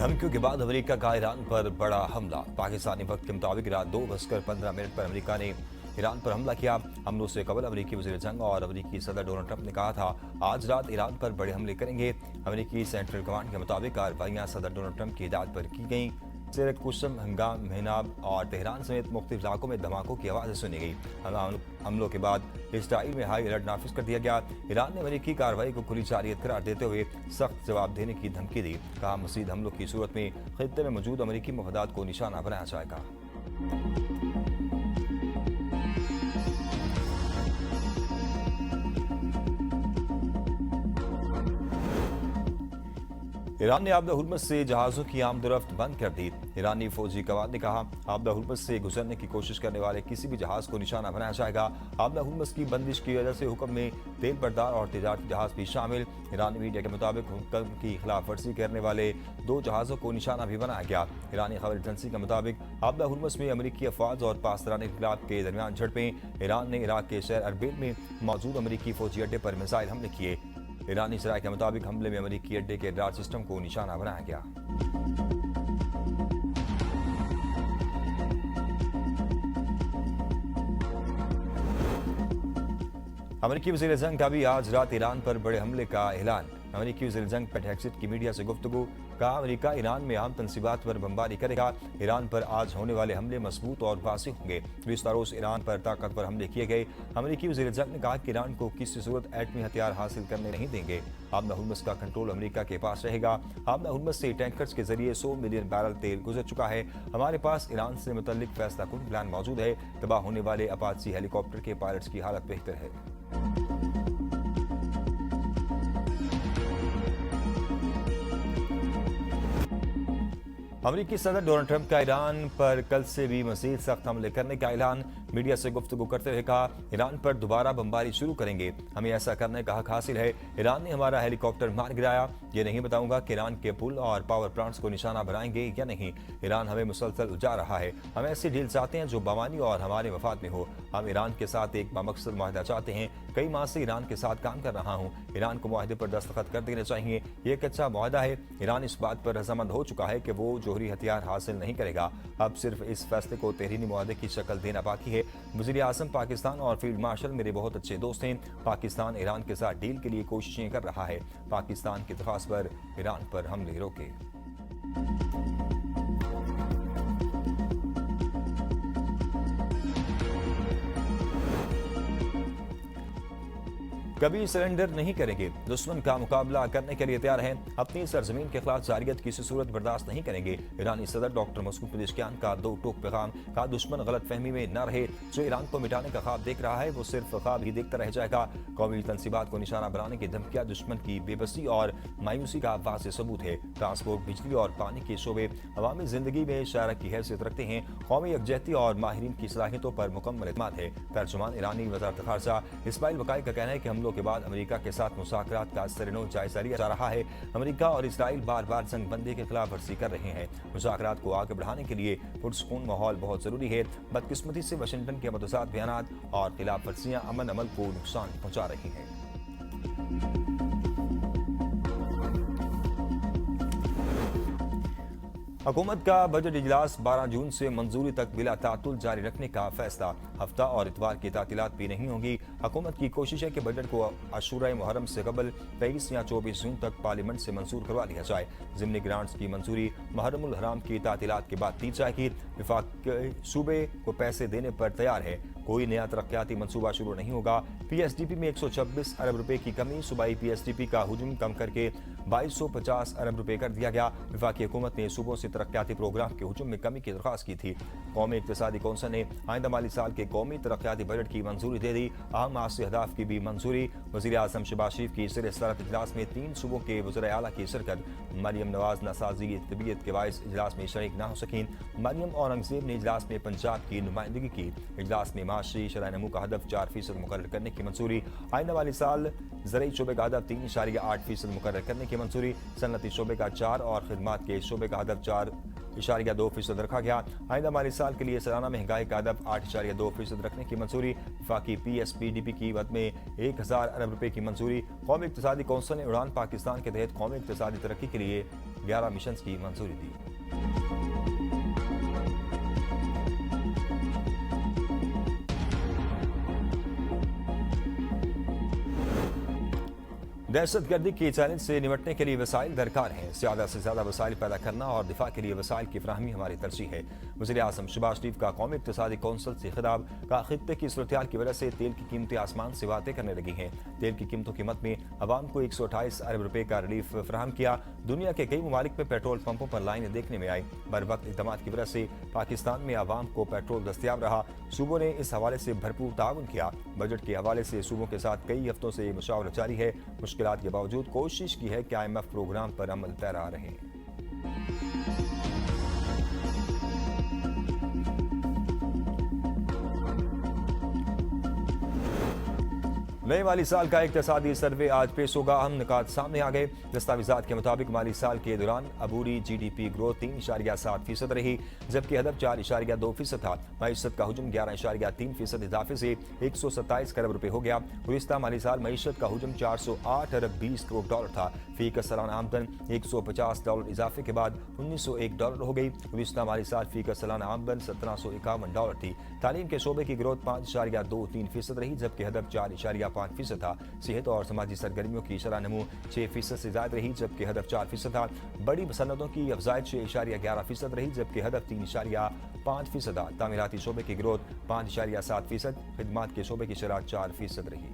धमकियों के बाद अमेरिका का ईरान पर बड़ा हमला। पाकिस्तानी वक्त के मुताबिक रात 2:15 पर अमेरिका ने ईरान पर हमला किया। हमलों से कबल अमेरिकी वज़ीर जंग और अमेरिकी सदर डोनाल्ड ट्रंप ने कहा था आज रात ईरान पर बड़े हमले करेंगे। अमेरिकी सेंट्रल कमांड के मुताबिक कार्रवाइयां सदर डोनाल्ड ट्रंप की हिदायत पर की गईं। सिरकुसम, हंगाम, मेहनाब और तेहरान समेत मुख्तलिफ इलाकों में धमाकों की आवाज़ें सुनी गई। हमलों के बाद इसराइल में हाई अलर्ट नाफिज कर दिया गया। ईरान ने अमेरिकी कार्रवाई को खुली जारियत करार देते हुए सख्त जवाब देने की धमकी दी। कहा मज़ीद हमलों की सूरत में खित्ते में मौजूद अमेरिकी मफादात को निशाना बनाया जाएगा। ईरान ने आबदा हुर्मुज़ से जहाज़ों की आमदोरफ्त बंद कर दी। ईरानी फौजी कमांड ने कहा आबदा हुर्मुज़ से गुजरने की कोशिश करने वाले किसी भी जहाज़ को निशाना बनाया जाएगा। आबदा हुर्मुज़ की बंदिश की वजह से हुक्म में तेल बरदार और तिजारती जहाज़ भी शामिल। ईरानी मीडिया के मुताबिक हुक्म की खिलाफ वर्जी करने वाले 2 जहाज़ों को निशाना भी बनाया गया। ईरानी खबर एजेंसी के मुताबिक आबदा हुर्मुज़ में अमेरिकी अफवाज और पासदारान इनकलाब के दरमियान झड़पें। ईरान ने इराक के शहर अरबिल में मौजूद अमेरिकी फौजी अड्डे पर मिसाइल हमले किए। ईरानी सराय के मुताबिक हमले में अमेरिकी अड्डे के रडार सिस्टम को निशाना बनाया गया। अमेरिकी वज़ीर जंग का भी आज रात ईरान पर बड़े हमले का ऐलान। अमेरिकी वज़ीर जंग पेट हेग्सेट की मीडिया से गुफ्तगू। कहा अमेरिका ईरान में अहम तनसीबात पर बमबारी करेगा। ईरान पर आज होने वाले हमले मजबूत और वाज़ेह होंगे। बेशतरोस ईरान पर ताकतवर हमले किए गए। अमेरिकी वज़ीर जंग ने कहा कि ईरान को किसी सूरत एटमी हथियार हासिल करने नहीं देंगे। आबदा हुर्मुज़ का कंट्रोल अमेरिका के पास रहेगा। आबदा हुर्मुज़ से टैंकर्स के जरिए 100 मिलियन बैरल तेल गुजर चुका है। हमारे पास ईरान से मुतल्लिक फैसला कुन प्लान मौजूद है। तबाह होने वाले अपाची हेलीकॉप्टर के पायलट्स की हालत बेहतर है। अमेरिकी सदर डोनाल्ड ट्रंप का ईरान पर कल से भी मज़ीद सख्त हमले करने का ऐलान। मीडिया से गुफ्तगू करते हुए कहा ईरान पर दोबारा बमबारी शुरू करेंगे। हमें ऐसा करने का हक हासिल है। ईरान ने हमारा हेलीकॉप्टर मार गिराया। ये नहीं बताऊंगा कि ईरान के पुल और पावर प्लांट्स को निशाना बनाएंगे या नहीं। ईरान हमें मुसलसल उजा रहा है। हम ऐसी डील चाहते हैं जो बामानी और हमारे मफाद में हो। हम ईरान के साथ एक बामकसद मुआहदा चाहते हैं। कई माह से ईरान के साथ काम कर रहा हूँ। ईरान को मुआहदे पर दस्तखत कर देने चाहिए। ये एक अच्छा मुआहदा है। ईरान इस बात पर रजामंद हो चुका है कि वो जोहरी हथियार हासिल नहीं करेगा। अब सिर्फ इस फैसले को तहरीरी मुआहदे की शक्ल देना बाकी है। वज़ीर आज़म पाकिस्तान और फील्ड मार्शल मेरे बहुत अच्छे दोस्त हैं। पाकिस्तान ईरान के साथ डील के लिए कोशिशें कर रहा है। पाकिस्तान की दरख्वास्त पर ईरान पर हमले रोके। कभी सरेंडर नहीं करेंगे। दुश्मन का मुकाबला करने के लिए तैयार हैं। अपनी सरजमीन के खिलाफ जारियत किसी सूरत बर्दाश्त नहीं करेंगे। ईरानी सदर डॉक्टर मसूद पेज़ेशकियान का 2 टोक पैगाम। कहा दुश्मन गलत फहमी में न रहे। जो ईरान को मिटाने का ख्वाब देख रहा है वो सिर्फ ख्वाब ही देखता रह जाएगा। कौमी तनसीबात को निशाना बनाने की धमकियां दुश्मन की बेबसी और मायूसी का वाज़ेह सबूत है। ट्रांसपोर्ट, बिजली और पानी के शोबे अवामी जिंदगी में शायरा की हैसियत रखते हैं। कौमी यकजहती और माहिरीन की सलाहियतों पर मुकम्मल एतमाद है। तर्जुमान ईरानी वज़ारत ख़ारजा इस्माइल वकाई का कहना है कि हमलों के बाद अमेरिका के साथ मुज़ाकरात का सरेनो जायजा लिया जा रहा है। अमेरिका और इसराइल बार बार जंग बंदी के खिलाफ वर्जी कर रहे हैं। मुज़ाकरात को आगे बढ़ाने के लिए पुरसुकून माहौल बहुत जरूरी है। बदकिस्मती से वाशिंगटन के मुतज़ाद बयानात और खिलाफ वर्जियां अमन अमल को नुकसान पहुंचा रही हैं। हुकूमत का बजट इजलास 12 जून से मंजूरी तक बिला तातुल जारी रखने का फैसला। हफ्ता और इतवार की तातीलात भी नहीं होंगी। हुकूमत की कोशिश है कि बजट को आशूरा मुहर्रम से कबल 23 या 24 जून तक पार्लियामेंट से मंजूर करवा लिया जाए। ज़िमनी ग्रांट्स की मंजूरी मुहर्रमुल हराम की तातीलात के बाद दी जाएगी। विफाक सूबे को पैसे देने पर तैयार है। कोई नया तरक्याती मंसूबा शुरू नहीं होगा। PSDP में 126 अरब रुपए की कमी। सूबाई PSDP का हुजूम कम करके 2250 अरब रुपए कर दिया गया। वफाकी हुकूमत ने सूबों से तरक्याती प्रोग्राम के हुजूम में कमी की दरख्वास्त की थी। कौमी इक्तिसादी कौंसिल ने आइंदा माली साल के कौमी तरक्याती बजट की मंजूरी दे दी। अहम आसी अहदाफ की भी मंजूरी। वज़ीर आज़म शहबाज शरीफ की ज़ेर सदरत इजलास में 3 सूबों के वज़ीर आला की शिरकत। मरियम नवाज नासाजी तबीयत के बायस इजलास में शरीक न हो सकीं। मरियम औरंगजेब ने इजलास में पंजाब की नुमाइंदगी की। इजलास में माशी शरह नमू का हदफ 4% मुकर्रर करने की मंजूरी। आइंदा वाली साल ज़रई शोबे का हदफ 3.8% मुकर्रर करने की मंजूरी। सनअती शोबे का 4 और खिदमात के शोबे का हदफ 4 8.2% रखा गया। आइंदा माली साल के लिए सालाना महंगाई का हदफ 8.2% रखने की मंजूरी। वफाकी PSPDP की मद में 1000 अरब रुपए की मंजूरी। कौमी इक़्तिसादी कौंसिल ने उड़ान पाकिस्तान के तहत कौमी इक़्तिसादी तरक्की के लिए 11 मिशन की मंजूरी दी। दहशतगर्दी के चैलेंज से निपटने के लिए वसाइल दरकार हैं। ज़्यादा से ज़्यादा वसाइल पैदा करना और दिफा के लिए वसाइल की फराहमी हमारी तरजीह है। वज़ीर आज़म शहबाज शरीफ का कौमी इक़्तिसादी कौंसिल से खिताब। का खित्ते की सूरत की वजह से तेल की कीमतें आसमान से बातें करने लगी हैं। तेल की कीमतों की मद में अवाम को 128 अरब रुपए का रिलीफ फराहम किया। दुनिया के कई ममालिक में पेट्रोल पंपों पर लाइनें देखने में आई। बर वक्त इक़दाम की वजह से पाकिस्तान में अवाम को पेट्रोल दस्तियाब रहा। सूबों ने इस हवाले से भरपूर ताउन किया। बजट के हवाले से सूबों के साथ कई हफ्तों से मुशावरत जारी है। मुश्किलात के बावजूद कोशिश की है कि IMF प्रोग्राम पर अमल पैरा रहे। नए माली साल का इक़्तिसादी सर्वे आज पेश होगा। अहम निकात सामने आ गए। दस्तावेजात के मुताबिक माली साल के दौरान अबूरी GDP ग्रोथ 3.7% रही, जबकि हदफ 4.2% था। मईशत का हुजम 11.3% इजाफे से 127 खरब रुपए हो गया। गुज़िश्ता माली साल मईशत का हुजम 408 अरब 20 करोड़ डॉलर था। फी का सालाना आमदन $150 इजाफे के बाद $1901 हो गई। गुज़िश्ता माली साल फी का सालाना आमदन $1751 थी। तालीम के शोबे की ग्रोथ 5.23% रही, जबकि हदफ 4.5% था। सेहत और समाजी सरगर्मियों की शरह नमू 6% से ज्यादा रही, जबकि हदफ 4% था। बड़ी सनतों की अफजाइश 6.11% रही, जबकि हदफ 3.5% था। तामीराती शोबे की ग्रोथ 5.7%, खिदमात के शोबे की शरह 4% रही।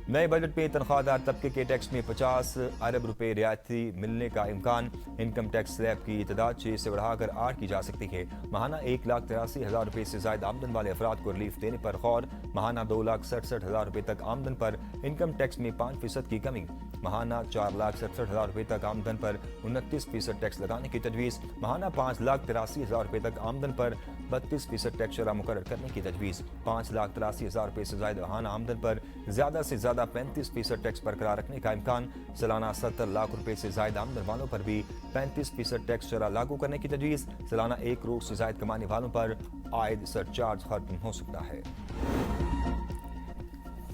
नए बजट में तनख्वाहदार तबके के टैक्स में 50 अरब रुपए रियायती मिलने का इम्कान। इनकम टैक्स स्लैब की तादाद 6 से बढ़ाकर 8 की जा सकती है। माहाना 1,83,000 रुपए से ज्यादा आमदन वाले अफराद को रिलीफ देने पर गौर। माहाना 2,67,000 रुपए तक आमदन पर इनकम टैक्स में 5% की कमी। माहाना 4,67,000 रुपए तक आमदन पर 29% टैक्स लगाने की तजवीज़। माहाना 5,83,000 रुपए तक आमदन पर 32% टैक्स शरह मुकर्रर करने की तजवीज़। 5,83,000 रुपए से ज्यादा माहाना आमदन पर ज्यादा से ज्यादा 35% टैक्स बरकरार रखने का इम्कान। सालाना 70 लाख रुपए से ज्यादा आमदन वालों पर भी 35% टैक्स शरह लागू करने की तजवीज़। सालाना 1 करोड़ से ज्यादा कमाने वालों पर आयद सरचार्ज खत्म हो सकता है।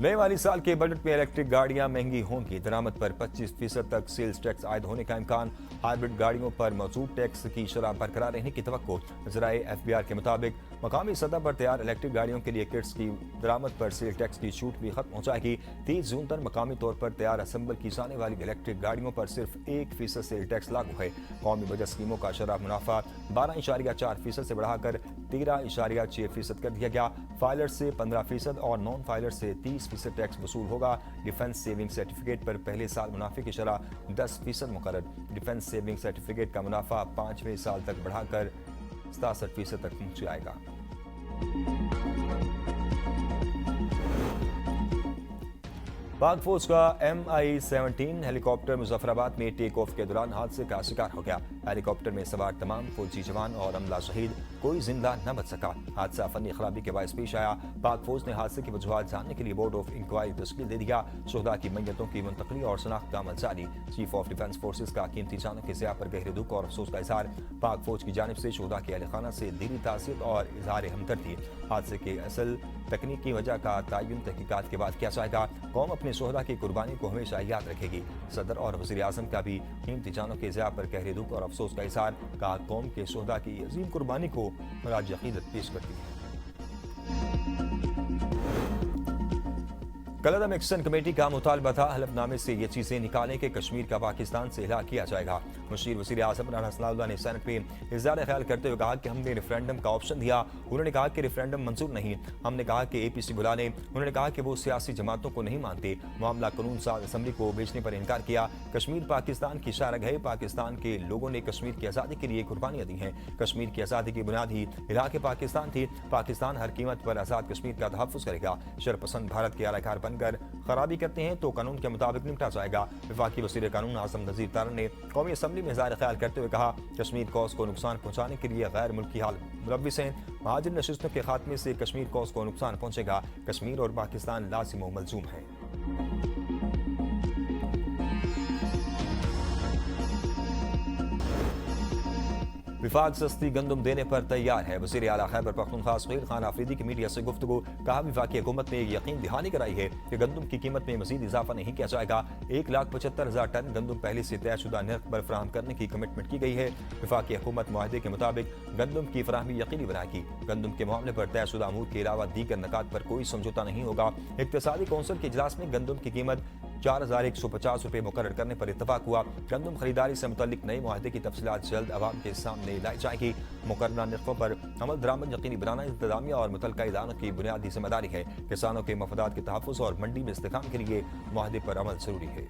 नए वाली साल के बजट में इलेक्ट्रिक गाड़ियां महंगी होंगी। दरामद पर 25% तक सेल्स टैक्स आयद होने का इम्कान। हाइब्रिड गाड़ियों पर मौजूद टैक्स की शरह बरकरार रहने की तवक्को। ज़राए FBR के मुताबिक मकामी सतह पर तैयार इलेक्ट्रिक गाड़ियों के लिए किट्स की दरामद पर सेल टैक्स की छूट भी खत्म हो जाएगी। 30 जून तक मकामी तौर पर तैयार असम्बल की जाने वाली इलेक्ट्रिक गाड़ियों पर सिर्फ 1% सेल टैक्स लागू है। कौमी बजट स्कीमों का शरह मुनाफा 12.4% से बढ़ाकर 13.6% कर दिया गया। फाइलर से 15% और नॉन फाइलर से 30% टैक्स वसूल होगा। डिफेंस सेविंग सर्टिफिकेट पर पहले साल मुनाफे की शरह 10% मुकर्रर। डिफेंस सेविंग सर्टिफिकेट का मुनाफा 5वें साल तक बढ़ाकर 67% तक पहुंच जाएगा। पाक फौज का MI-17 हेलीकॉप्टर मुजफ्फराबाद में टेक ऑफ के दौरान हादसे का शिकार हो गया। हेलीकॉप्टर में सवार तमाम फौजी जवान और अमला शहीद, कोई जिंदा न बच सका। हादसा फनी खराबी के बायस पेश आया। पाक फौज ने हादसे की वजूहात जानने के लिए बोर्ड ऑफ इंक्वायरी तश्कील दे दिया। शोहदा की मैयतों की मुंतकली और शनाख्त का अमल जारी। चीफ ऑफ डिफेंस फोर्सेज का कीमती जानों के ज़िया पर गहरे दुख और अफसोस का इजहार। पाक फौज की जानिब से शोहदा के अहल खाना से दिली तासीर और इजहार हमदर्दी। हादसे के असल तकनीकी वजह का तयन तहकीकात के बाद किया जाएगा। कौम अपने शोहदा की कुर्बानी को हमेशा याद रखेगी। सदर और वज़ीर आज़म का भी कीमती जानों के ज़िया पर गहरे दुख और अफसोस का इजहार। कहा कौम के शोहदा की अजीम कुर्बानी को खराज अक़ीदत पेश करती है। कलदम एक्शन कमेटी का मुतालबा था हलफनामे से ये चीजें निकालें कि कश्मीर का पाकिस्तान से हिला किया जाएगा। मुशीर वज़ीर आज़म इमरान हसनाउल्लाह ने सेनेट में इज़हार ख्याल करते हुए कहा कि हमने रेफरेंडम का ऑप्शन दिया। उन्होंने कहा कि रेफरेंडम मंजूर नहीं। हमने कहा कि APC बुला लें। उन्होंने कहा कि वो सियासी जमातों को नहीं मानते। मामला कानून साज असम्बली को भेजने पर इनकार किया। कश्मीर पाकिस्तान की शारग है। पाकिस्तान के लोगों ने कश्मीर की आज़ादी के लिए कुर्बानियाँ दी हैं। कश्मीर की आज़ादी की बुनियाद ही इलाके पाकिस्तान थी। पाकिस्तान हर कीमत पर आज़ाद कश्मीर का तहफ़्फ़ुज़ करेगा। शरपसंद भारत के आलाकार बनकर खराबी करते हैं तो कानून के मुताबिक निपटा जाएगा। वफाकी वज़ीर कानून आज़म नज़ीर तारन ने कौमी असम्बली में इज़हार ख्याल करते हुए कहा कश्मीर कौस को नुकसान पहुँचाने के लिए गैर मुल्की हाल मुलव्विस हैं। महाजिर नशिस्तों के खात्मे से कश्मीर कौस को नुकसान पहुँचेगा। कश्मीर और पाकिस्तान लाजिम व मलजूम है। विफाक सस्ती गंदम देने पर तैयार है। वज़ीर आला खैबर पख्तूनख्वा सुहेल खान आफरीदी की मीडिया से गुफ्तगू। कहा, विफाकी हुकूमत ने यकीन दहानी कराई है कि गंदम की कीमत में मजीद इजाफा नहीं किया जाएगा। 1,75,000 टन गंदम पहले से तयशुदा नर्ख पर फराहम करने की कमिटमेंट की गई है। विफाकी हुकूमत मुआहदे के मुताबिक गंदम की फराहमी यकीनी बनाएगी। गंदम के मामले पर तयशुदा अमूर के अलावा दीगर नकात पर कोई समझौता नहीं होगा। इक्तिसादी कौंसिल के इजलास में गंदम की कीमत 4,150 रुपये मुकर्रर करने पर इत्तफाक हुआ। गंदम खरीदारी से मुतल्लिक नए मुआहदे की तफसीलात जल्द अवाम के सामने लाई जाएगी। मुकर्रर नर्खों पर अमल दरामद यकीनी बनाना इंतजामिया और मुतल्लिका इदारों की बुनियादी जिम्मेदारी है। किसानों के मफादात के तहफ़्फ़ुज़ और मंडी में इस्तेहकाम के लिए मुआहदे पर अमल जरूरी है।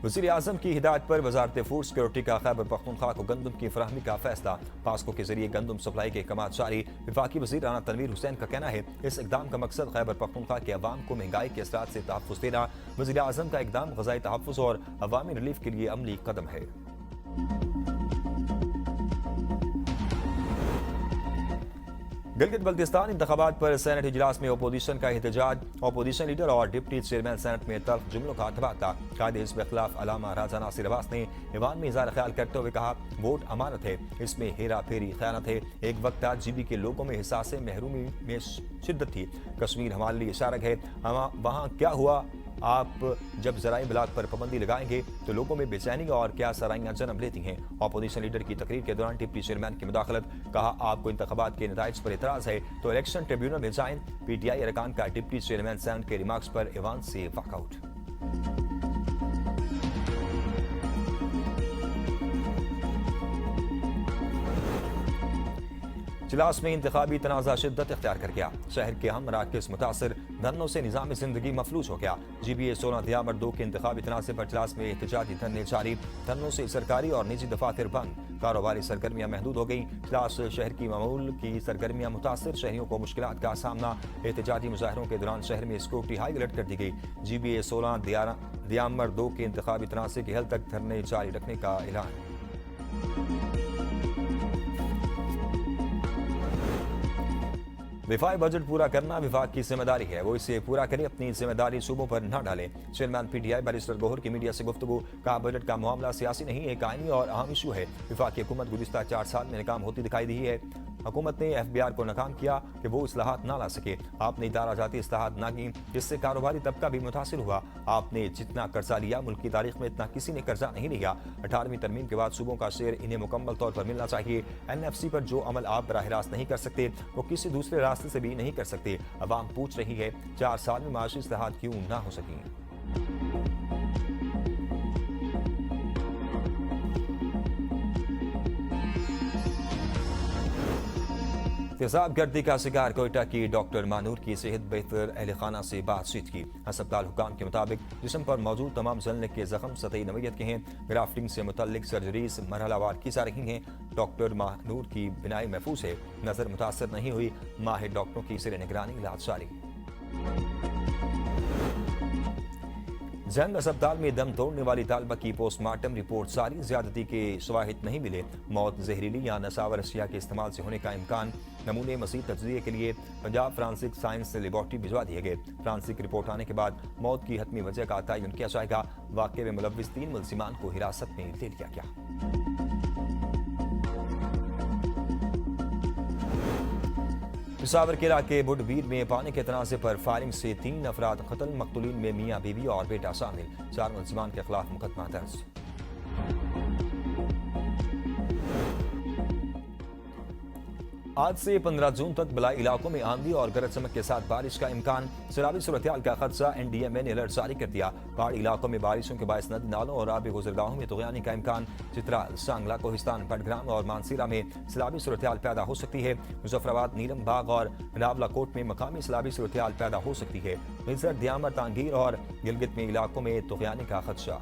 वज़ीर आज़म की हिदायत पर वज़ारत फूड सिक्योरिटी का खैबर पख्तूनख्वा को गंदम की फराहमी का फैसला। पास्को के जरिए गंदम सप्लाई के अहकाम जारी। विफाकी वज़ीर राना तनवीर हुसैन का कहना है, इस इकदाम का मकसद खैबर पख्तूनख्वा के अवाम को महंगाई के असरात से तहफ़्फ़ुज़ देना। वज़ीर आज़म का इकदाम ग़ज़ाई तहफ़्फ़ुज़ और अवामी रिलीफ के लिए अमली कदम है। गिलगित बल्तिस्तान इंतखाबात पर सेनेट इजलास में अपोजिशन का एहतजाज। अपोजिशन लीडर और डिप्टी चेयरमैन सेनेट में तल्ख जुमलों का तबादला। कायदे हिज़्ब खिलाफ अलामा राजा नासिर अब्बास ने ईवान में इज़हार ख्याल करते हुए कहा, वोट अमानत है, इसमें हेरा फेरी खयानत है। एक वक्त था GB के लोगों में एहसास महरूमी में शिद्दत थी। कश्मीर हमारे लिए इशारक है। वहाँ क्या हुआ? आप जब ज़राए इबलाग पर पाबंदी लगाएंगे तो लोगों में बेचैनी और क्या सराइयाँ जन्म लेती हैं। अपोजिशन लीडर की तकरीर के दौरान डिप्टी चेयरमैन की मुदाखलत। कहा, आपको इंतखाबात के नताइज पर एतराज़ है तो इलेक्शन ट्रिब्यूनल में जाएं। PTI अरकान का डिप्टी चेयरमैन सेनेट के रिमार्क्स पर ईवान से वॉकआउट। इजलास में इंतखाबी तनाज़ा शिद्दत इख्तियार कर गया। शहर के अहम मराकज़ मुतासर, धरनों से निज़ाम ज़िंदगी मफलूज हो गया। GBA 16 दियामर 2 के इंतखाबी तनाज़े पर इजलास में एहतजाजी धरने जारी। धरनों से सरकारी और निजी दफातर बंद, कारोबारी सरगर्मियाँ महदूद हो गई। इजलास शहर की मामूल की सरगर्मियाँ मुतासर, शहरियों को मुश्किलात का सामना। एहतजाजी मुजाहरों के दौरान शहर में सिक्योरिटी हाई अलर्ट कर दी गई। GBA 16 दियामर 2 के इंतखाबी तनाज़े के हल तक धरने जारी रखने का ऐलान। विफाई बजट पूरा करना विभाग की जिम्मेदारी है, वो इसे पूरा करे, अपनी जिम्मेदारी सूबों पर न डालें। चेयरमैन PTI बैरिस्टर गोहर की मीडिया से गुफ्तगू। कहा, बजट का मामला सियासी नहीं है, आईनी और अहम इशू है। विफाकी हुकूमत गुज़िश्ता 4 साल में नाकाम होती दिखाई दी है। हुकूमत ने FBR को नाकाम किया कि वो इस्लाहात ना ला सके। आपने इदारा जाती इस्लाहात ना की, जिससे कारोबारी तबका भी मुतासिर हुआ। आपने जितना कर्जा लिया, मुल्क की तारीख में इतना किसी ने कर्जा नहीं लिया। 18वीं तरमीम के बाद सूबों का शेयर इन्हें मुकम्मल तौर पर मिलना चाहिए। NFC पर जो अमल आप बराह रास्त नहीं कर सकते, वो किसी दूसरे रास्ते से भी नहीं कर सकते। अवाम पूछ रही है, 4 साल में माशी इस्लाहात क्यों ना हो सकी। तेजाब गर्दी का शिकार कोयटा की डॉक्टर मानूर की सेहत बेहतर, अहल खाना से बातचीत की। अस्पताल हुकाम के मुताबिक जिस्म पर मौजूद तमाम जलने के जख्म सतही नवीयत के हैं। ग्राफ्टिंग से मुतल्लिक सर्जरीज मरहलावार की जा रही हैं। डॉक्टर मानूर की बिनाई महफूज है, नजर मुतासर नहीं हुई। माहिर डॉक्टरों की ज़ेर निगरानी इलाज जारी। जैन अस्पताल में दम तोड़ने वाली तालबा की पोस्टमार्टम रिपोर्ट जारी। ज्यादती के शवाहिद नहीं मिले। मौत जहरीली या नशावर अशिया के इस्तेमाल से होने का इम्कान। नमूने मज़ीद तज्ज़िये के लिए पंजाब फ्रांसिक साइंस लेबॉर्ट्री भिजवा दिए गए। फ्रांसिक रिपोर्ट आने के बाद मौत की हतमी वजह का तयन किया जाएगा। वाक़े में मुलव्विस 3 मुलजिमान को हिरासत में ले लिया गया। पिशावर के इलाके बुडवीर में पानी के तनाज़े पर फायरिंग से 3 अफराद कत्ल। मकतूलीन में मियाँ बीवी और बेटा शामिल। 4 मुलजिमान के खिलाफ मुकदमा दर्ज। आज से 15 जून तक बलाई इलाकों में आंधी और गरज चमक के साथ बारिश का इम्कान। सैलाबी सूरत-ए-हाल का खदशा, NDMA ने अलर्ट जारी कर दिया। पहाड़ी इलाकों में बारिशों के बायस नदी नालों और आबी गुजरगाहों में तुग़यानी का इम्कान। चित्राल, सांगला, कोहिस्तान, बडग्राम और मानसीरा में सैलाबी सूरत-ए-हाल पैदा हो सकती है। मुजफ्फराबाद, नीलम बाग और रावलाकोट में मकामी सैलाबी सूरत-ए-हाल पैदा हो सकती है। मिज़र, दियामर, तांगीर और गिलगित में इलाकों में तुग़यानी का खदशा।